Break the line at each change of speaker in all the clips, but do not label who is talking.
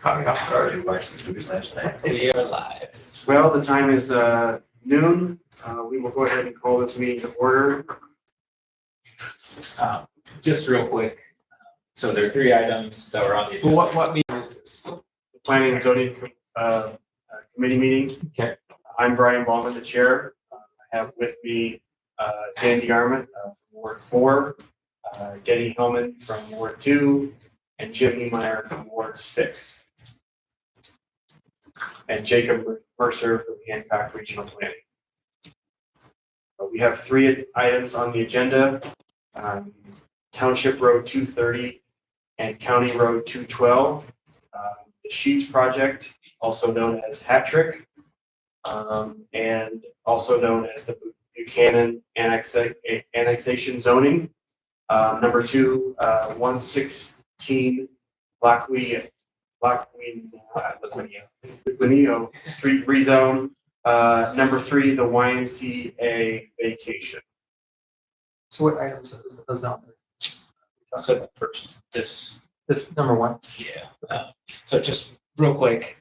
Caught me off guard. You watched the news last night.
We are live.
Well, the time is noon. We will go ahead and call this meeting to order.
Just real quick. So there are three items that were on the agenda.
What meeting is this?
The Planning and Zoning Committee meeting.
Okay.
I'm Brian Ballman, the chair. I have with me Dan DeArmond from Ward 4, Denny Hellman from Ward 2, and Jim Niemeyer from Ward 6. And Jacob Mercer from Hancock Regional Planning. We have three items on the agenda. Township Road 230 and County Road 212. The Sheets Project, also known as Hat Trick, and also known as the Buchanan Annexation Zoning. Number 2, 116 Laquinio Street rezone. Number 3, the YMCA vacation.
So what items is those on there?
So first, this,
Number one.
yeah. So just real quick,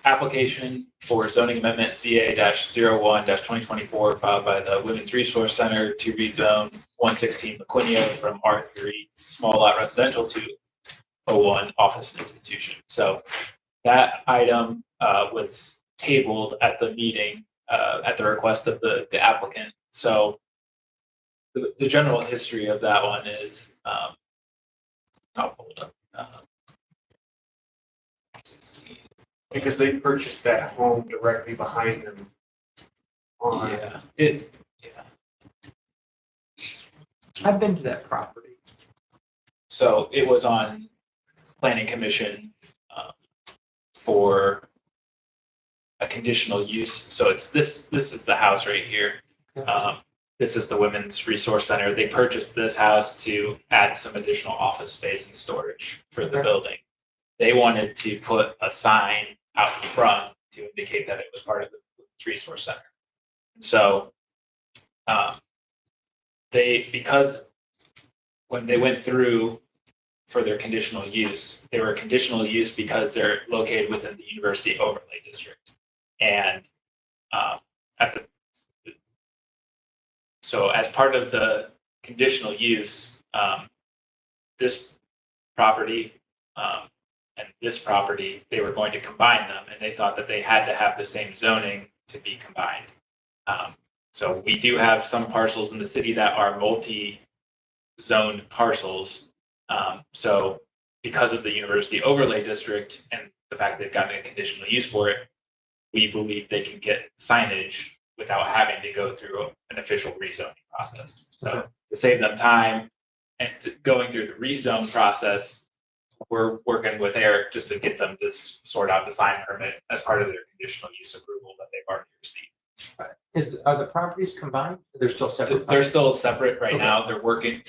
application for zoning amendment ZA-01-2024 filed by the Women's Resource Center to rezone 116 Laquinio from R3 small lot residential to O1 office institution. So that item was tabled at the meeting at the request of the applicant. So the general history of that one is, I'll pull it up.
Because they purchased that home directly behind them.
Yeah,
I've been to that property.
so it was on planning commission for a conditional use. So it's this is the house right here. This is the Women's Resource Center. They purchased this house to add some additional office space and storage for the
Okay.
building. They wanted to put a sign out in front to indicate that it was part of the Women's Resource Center. So because when they went through for their conditional use, they were conditional use because they're located within the University Overlay District. And so as part of the conditional use, this property and this property, they were going to combine them, and they thought that they had to have the same zoning to be combined. So we do have some parcels in the city that are multi-zoned parcels. So because of the University Overlay District and the fact they've gotten a conditional use for it, we believe they can get signage without having to go through an official rezoning process. So to save them time and going through the rezone process, we're working with Eric just to get them to sort out the sign permit as part of their conditional use approval that they've already received.
Are the properties combined? They're still separate?
They're still separate right
Okay.
now. They're working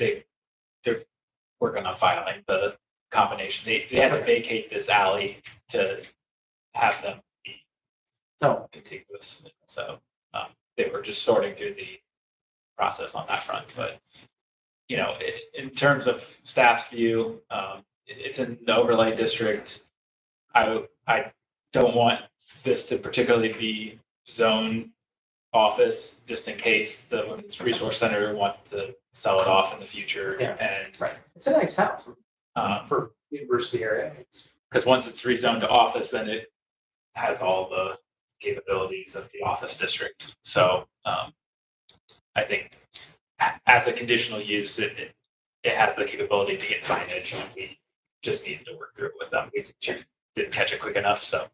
on filing the combination. They had to vacate this alley to have them be
No.
contiguous. So they were just sorting through the process on that front. But, you know, in terms of staff's view, it's in the overlay district. I don't want this to particularly be zone office, just in case the Women's Resource Center wants to sell it off in the future.
Yeah.
And
Right. It's a nice house for university area.
because once it's rezoned to office, then it has all the capabilities of the office district. So I think as a conditional use, it has the capability to get signage, and we just needed to work through it with them. We didn't catch it quick enough, so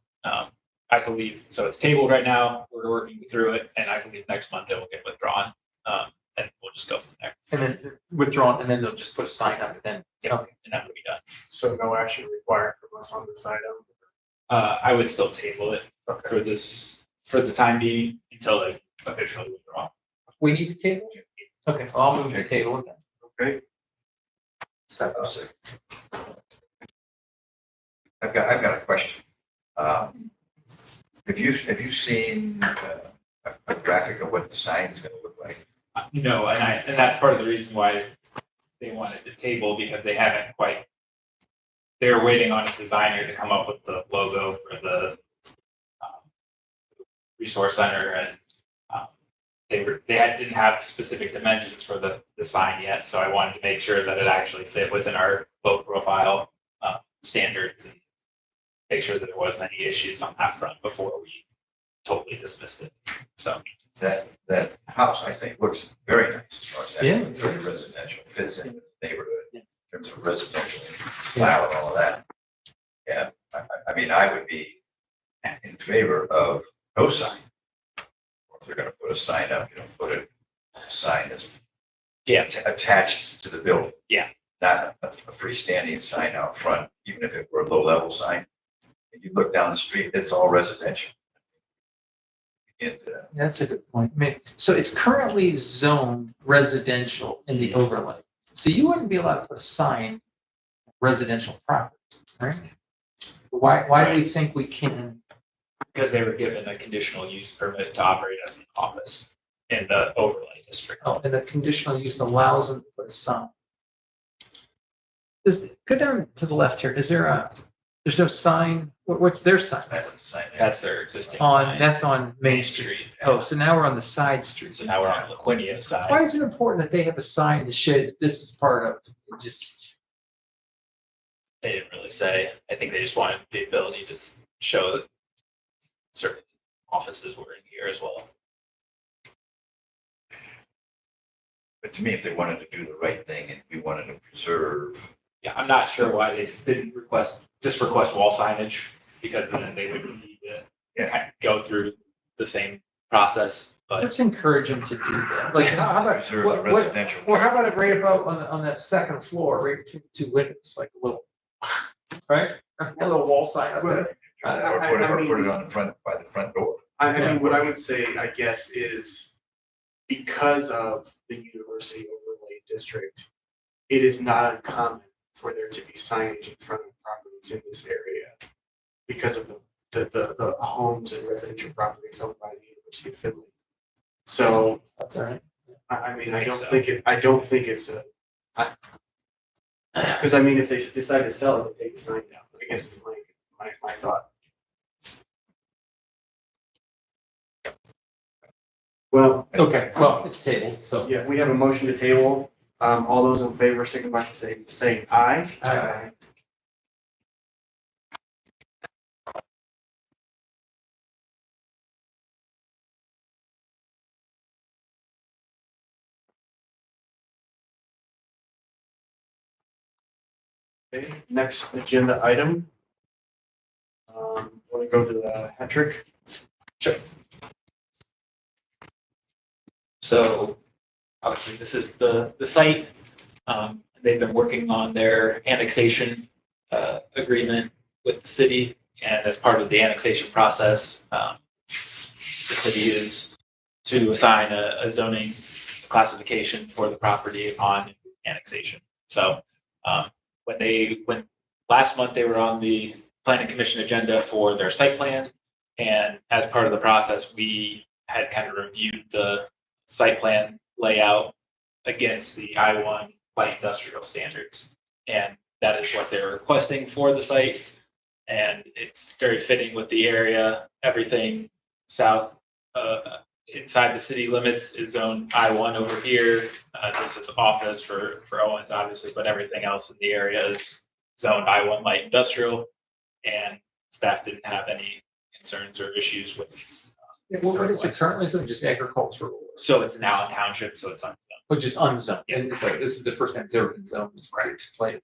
I believe, so it's tabled right now. We're working through it, and I believe next month it will get withdrawn, and we'll just go from there.
And then withdrawn, and then they'll just put a sign up and then.
Yep, and that will be done.
So no action required from us on this item.
I would still table it for the time being until they officially withdraw.
We need to table? Okay, well, I'll move to table it then.
Okay.
I've got a question. Have you seen a graphic of what the sign is going to look like?
No, and that's part of the reason why they wanted to table, because they haven't quite they were waiting on a designer to come up with the logo for the resource center, and didn't have specific dimensions for the sign yet, so I wanted to make sure that it actually fit within our low profile standards and make sure that there wasn't any issues on that front before we totally dismissed it. So
That house, I think, looks very nice as far as that,
Yeah.
very residential, fits in with the neighborhood in terms of residential, flower and all of that. Yeah, I mean, I would be in favor of no sign. Or if they're gonna put a sign up, put a sign that's attached to the building.
Yeah.
Not a freestanding sign out front, even if it were a low-level sign. And you look down the street, it's all residential. And,
That's a good point. I mean, so it's currently zoned residential in the overlay. So you wouldn't be allowed to put a sign residential property, right? Why do we think we can?
because they were given a conditional use permit to operate as an office in the overlay district.
Oh, and the conditional use allows them to put a sign. Go down to the left here. There's no sign. What's their sign?
that's the sign. there.
That's their existing sign.
That's on Main Street. Oh, so now we're on the side street.
So now we're on Laquinio side.
Why is it important that they have a sign to show that this is part of it? Just,
They didn't really say. I think they just wanted the ability to show that certain offices were in here as well.
But to me, if they wanted to do the right thing and we wanted to preserve,
Yeah, I'm not sure why they didn't request wall signage, because then they would need to kind of go through the same process, but
let's encourage them to do that. Like, how about,
preserve the residential.
or how about it right above on that second floor, right between the two windows, like a little, right? A little wall sign up there.
Or put it on the front, by the front door.
I mean, what I would say, I guess, is because of the university overlay district, it is not uncommon for there to be signage in front of properties in this area because of the homes and residential properties owned by the University of Findlay. So,
That's all right.
I mean, I
think
don't
so.
think it's because I mean, if they decide to sell it, they take the sign down. I guess is my thought. Well,
Okay, well, it's tabled, so.
yeah, we have a motion to table. All those in favor, signify by saying aye.
Aye.
Okay, next agenda item. Want to go to the hat trick?
Sure. So obviously this is the site. They've been working on their annexation agreement with the city, and as part of the annexation process, the city is to assign a zoning classification for the property upon annexation. So when last month they were on the planning commission agenda for their site plan, and as part of the process, we had kind of reviewed the site plan layout against the I-1 light industrial standards. And that is what they're requesting for the site. And it's very fitting with the area. Everything south inside the city limits is zone I-1 over here. This is office for Owens, obviously, but everything else in the area is zoned I-1 light industrial. And staff didn't have any concerns or issues with.
What is it currently? Is it just agricultural?
So it's now a township, so it's unzoned.
Or just unzoned?
Yeah.
And it's like, this is the first time it's ever been zoned.
Correct.
Like,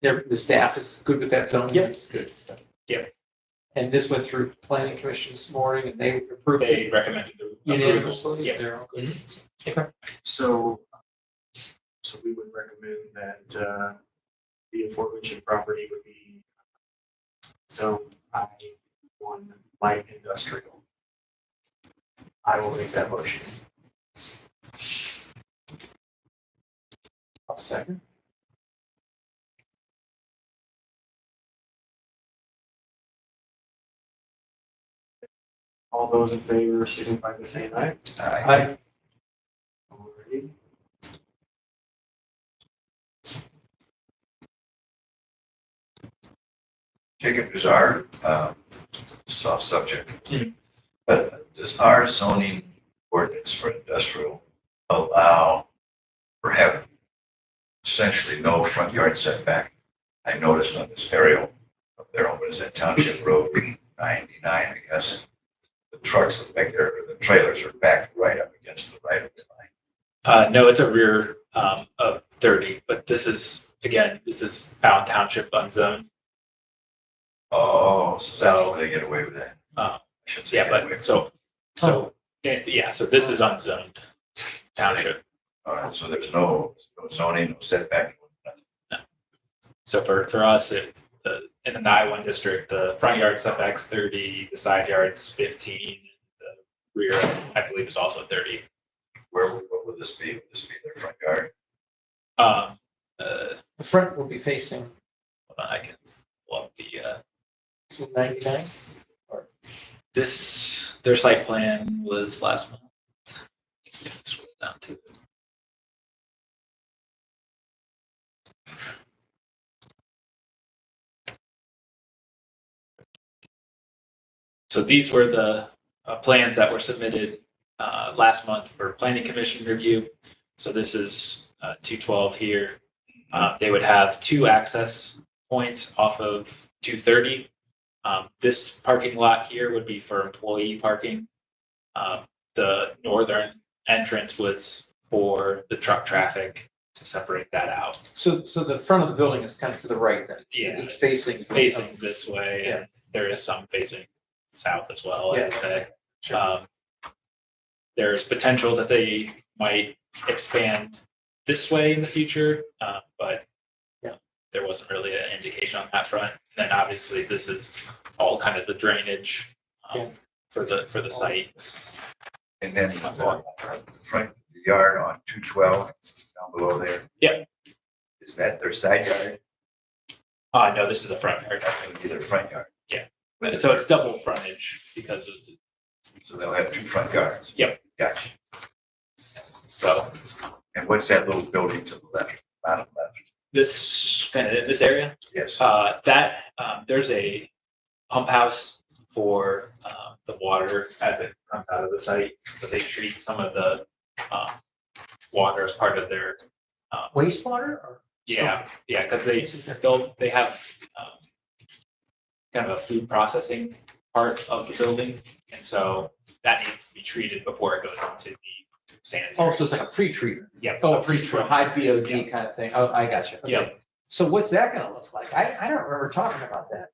Yep.
The staff is good with that zone?
Yep.
It's good.
Yep.
And this went through planning commission this morning and they approved
They
it
recommended the approval.
unanimously?
Yeah.
They're all good.
Mm-hmm.
Okay.
So we would recommend that the aforementioned property would be zone I-1 light industrial. I will make that motion.
I'll second.
All those in favor signify by saying aye.
Aye.
Alrighty.
Jacob, does our, soft subject,
Mhm.
but does our zoning ordinance for industrial allow or have essentially no front yard setback? I noticed on this aerial up there, what is that, Township Road 99, I guess. The trucks look like the trailers are backed right up against the right of way line.
No, it's a rear of 30, but this is Allen Township unzoned.
Oh, so that's why they get away with that.
Uh,
I shouldn't say
Yeah,
get away
but
with
so this is unzoned township.
it. All right, so there's no zoning, no setback, nothing.
So for us, in the I-1 district, the front yard setback's 30, the side yard's 15, the rear, I believe, is also 30.
What would this be? Would this be their front yard?
The front will be facing
Hold on, I can pull up the
99.
their site plan was last month. Scroll down to So these were the plans that were submitted last month for planning commission review. So this is 212 here. They would have 2 access points off of 230. This parking lot here would be for employee parking. The northern entrance was for the truck traffic to separate that out.
So the front of the building is kind of to the right then?
Yeah,
It's facing.
this way,
Yeah.
and there is some facing south as well, I
Yeah.
would say.
Sure.
There's potential that they might expand this way in the future, but
Yeah.
there wasn't really an indication on that front. And then obviously this is all kind of the drainage
Yeah.
for the site.
And then the front yard on 212 down below there.
Yeah.
Is that their side yard?
No, this is the front yard.
That's going to be their front yard.
So it's double frontage because of
So they'll have 2 front yards.
Yep.
Gotcha.
so
And what's that little building to the left, bottom left?
this area.
Yes.
There's a pump house for the water as it comes out of the site. So they treat some of the water as part of their
Wastewater or?
because they have kind of a food processing part of the building, and so that needs to be treated before it goes into the sanitary.
Oh, so it's like a pre-treatment.
Yeah.
Oh, a pre-treatment, high BOD kind of thing. Oh, I got you. Okay.
Yeah.
So what's that gonna look like? I don't remember talking about that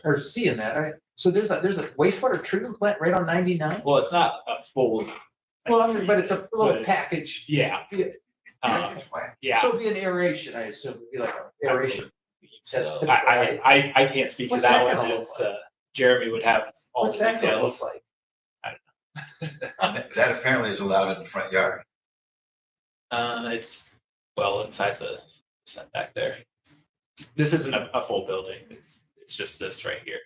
or seeing that. All right. So there's a wastewater treatment plant right on 99?
Well, it's not a full.
Well, I mean, but it's a
but
little
it's-
package.
Yeah.
Package plant.
Yeah.
So it'd be an aeration, I assume. It'd be like an aeration. That's
So
typical, right?
I can't speak to
What's
that
that
one.
gonna look
It's, Jeremy would have all
What's
the
that gonna look
details.
like?
That apparently is allowed in the front yard.
It's well inside the setback there. This isn't a full building. It's just this right here.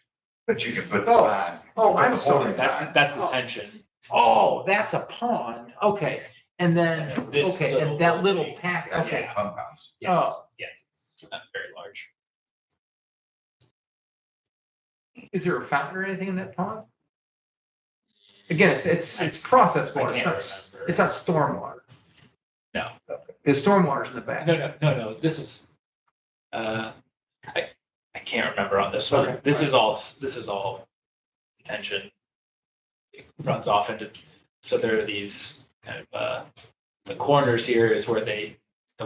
But you can put the
Oh.
pond.
Oh,
put
I'm
the
sorry.
holding pond.
That's the
Oh.
tension.
Oh, that's a pond. Okay. And then,
And this
okay,
little
and that little
building-
pack,
That's
okay.
a pump house.
Yes,
Oh.
yes, it's not very large.
Is there a fountain or anything in that pond? Again, it's process
I
water.
can't
It's
remember.
not stormwater.
No.
The stormwater's in the back.
No. This is, I can't remember on this one.
Okay,
This is all tension. It runs off into, so there are these kind of, the corners here is where the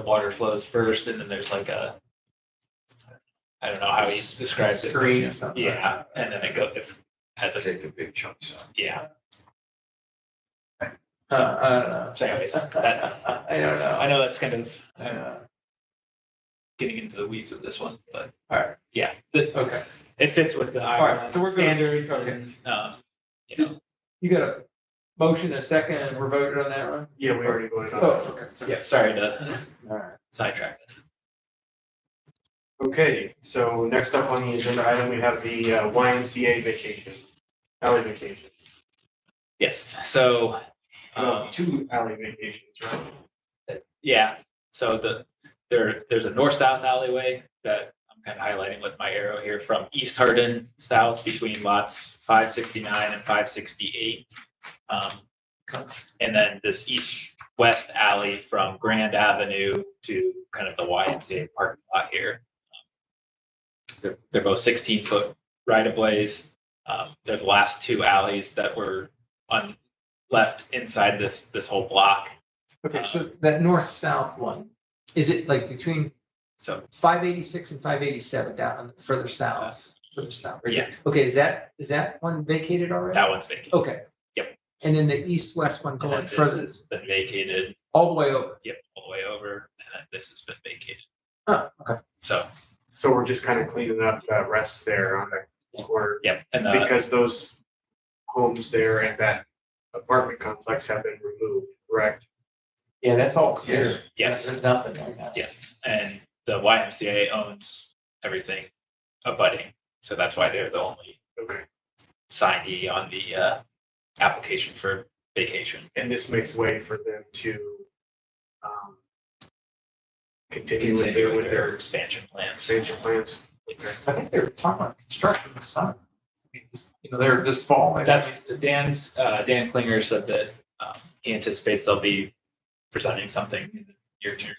water flows first, and then there's like a, I don't know how he describes it.
Screen or something.
Yeah, and then it has a,
Take the big chunks out.
yeah.
I don't know.
So anyways,
I don't know.
I know that's kind of
Uh,
getting into the weeds of this one, but
Alright.
yeah,
Okay.
it fits with the
Alright, so we're good.
standards
Okay.
and, you know,
You got a motion, a second, and we're voted on that one?
Yeah, we already voted on
Oh,
that.
okay.
yeah, sorry to
All right.
sidetrack this.
Okay, so next up on the agenda item, we have the YMCA vacation, alley vacation.
Yes, so,
Two alley vacations, right?
yeah, so there's a north-south alleyway that I'm kind of highlighting with my arrow here from East Hardin south between lots 569 and 568. And then this east-west alley from Grand Avenue to kind of the YMCA parking lot here. They're both 16-foot right-of-ways. They're the last two alleys that were left inside this whole block.
Okay, so that north-south one, is it like between
So
586 and 587 down further south? Right
Yeah.
there. Okay, is that one vacated already?
that one's vacant.
Okay.
Yep.
And then the east-west one
And
going
then this
further,
has been vacated.
all the way over?
Yep, all the way over, and then this has been vacated.
Oh, okay.
So we're just kind of cleaning up the rest there on the corner,
Yep, and
because those homes there and that apartment complex have been removed, correct?
Yeah, that's all clear.
Yes.
There's nothing right now.
Yeah. And the YMCA owns everything abutting, so that's why they're the only
Okay.
signee on the application for vacation.
And this makes way for them to continue with their
expansion plans.
expansion plans.
I think they were talking about construction this summer. You know, they're this fall. maybe.
That's Dan Klinger said that he anticipates they'll be presenting something in the near term,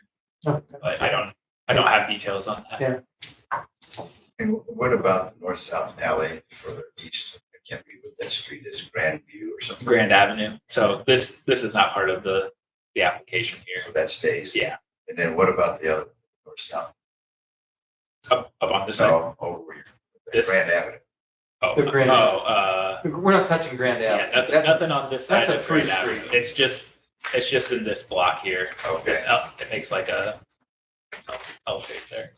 Okay.
but I don't have details on that.
Yeah.
And what about the north-south alley further east? I can't read what that street is, Grandview or something.
Grand Avenue. So this is not part of the application
So
here.
that stays.
Yeah,
And then what about the other north-south?
up on this side.
So over where
This-
Grand Avenue.
Oh,
The Grand
oh,
We're not touching Grand
yeah,
Avenue.
nothing,
That's-
nothing on this side
that's a
of Grand
free
Avenue.
street.
It's just in this block here.
Okay.
It makes like a L shape there.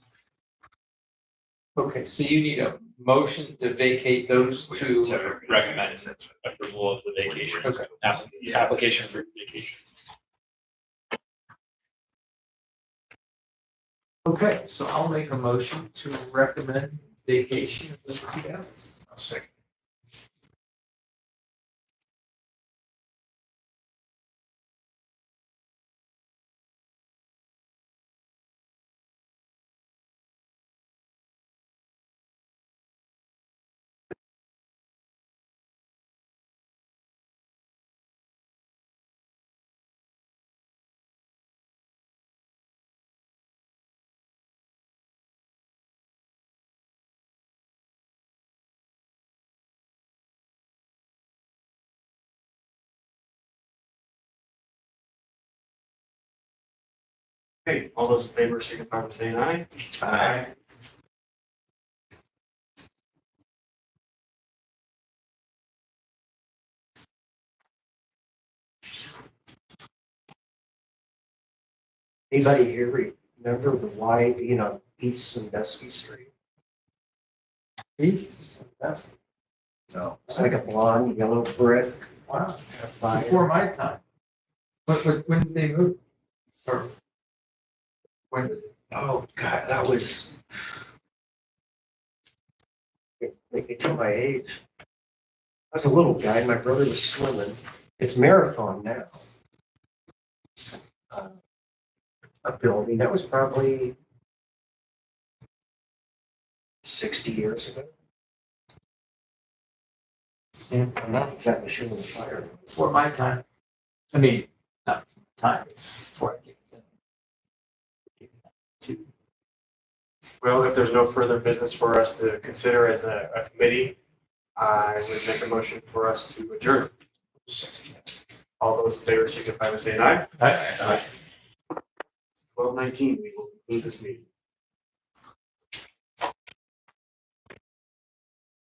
Okay, so you need a motion to vacate those two.
To recommend approval of the vacation.
Okay.
Application for vacation.
Okay, so I'll make a motion to recommend vacation of those two alleys.
I'll second.
Okay, all those in favor signify by saying aye.
Aye.
Anybody here remember the Y being on East Sandusky Street?
East, that's,
No.
It's like a blonde yellow brick,
wow,
a fire.
before my time. But when did they move? Or when did?
Oh, God, that was. Make me tell my age. I was a little guy, my brother was swimming. It's Marathon now. A building, that was probably 60 years ago.
Yeah.
I'm not exactly sure when the fire.
Before my time. I mean, not time, before I came to.
Well, if there's no further business for us to consider as a committee, I would make a motion for us to adjourn. All those in favor signify by saying aye. 12:19, we will conclude this meeting.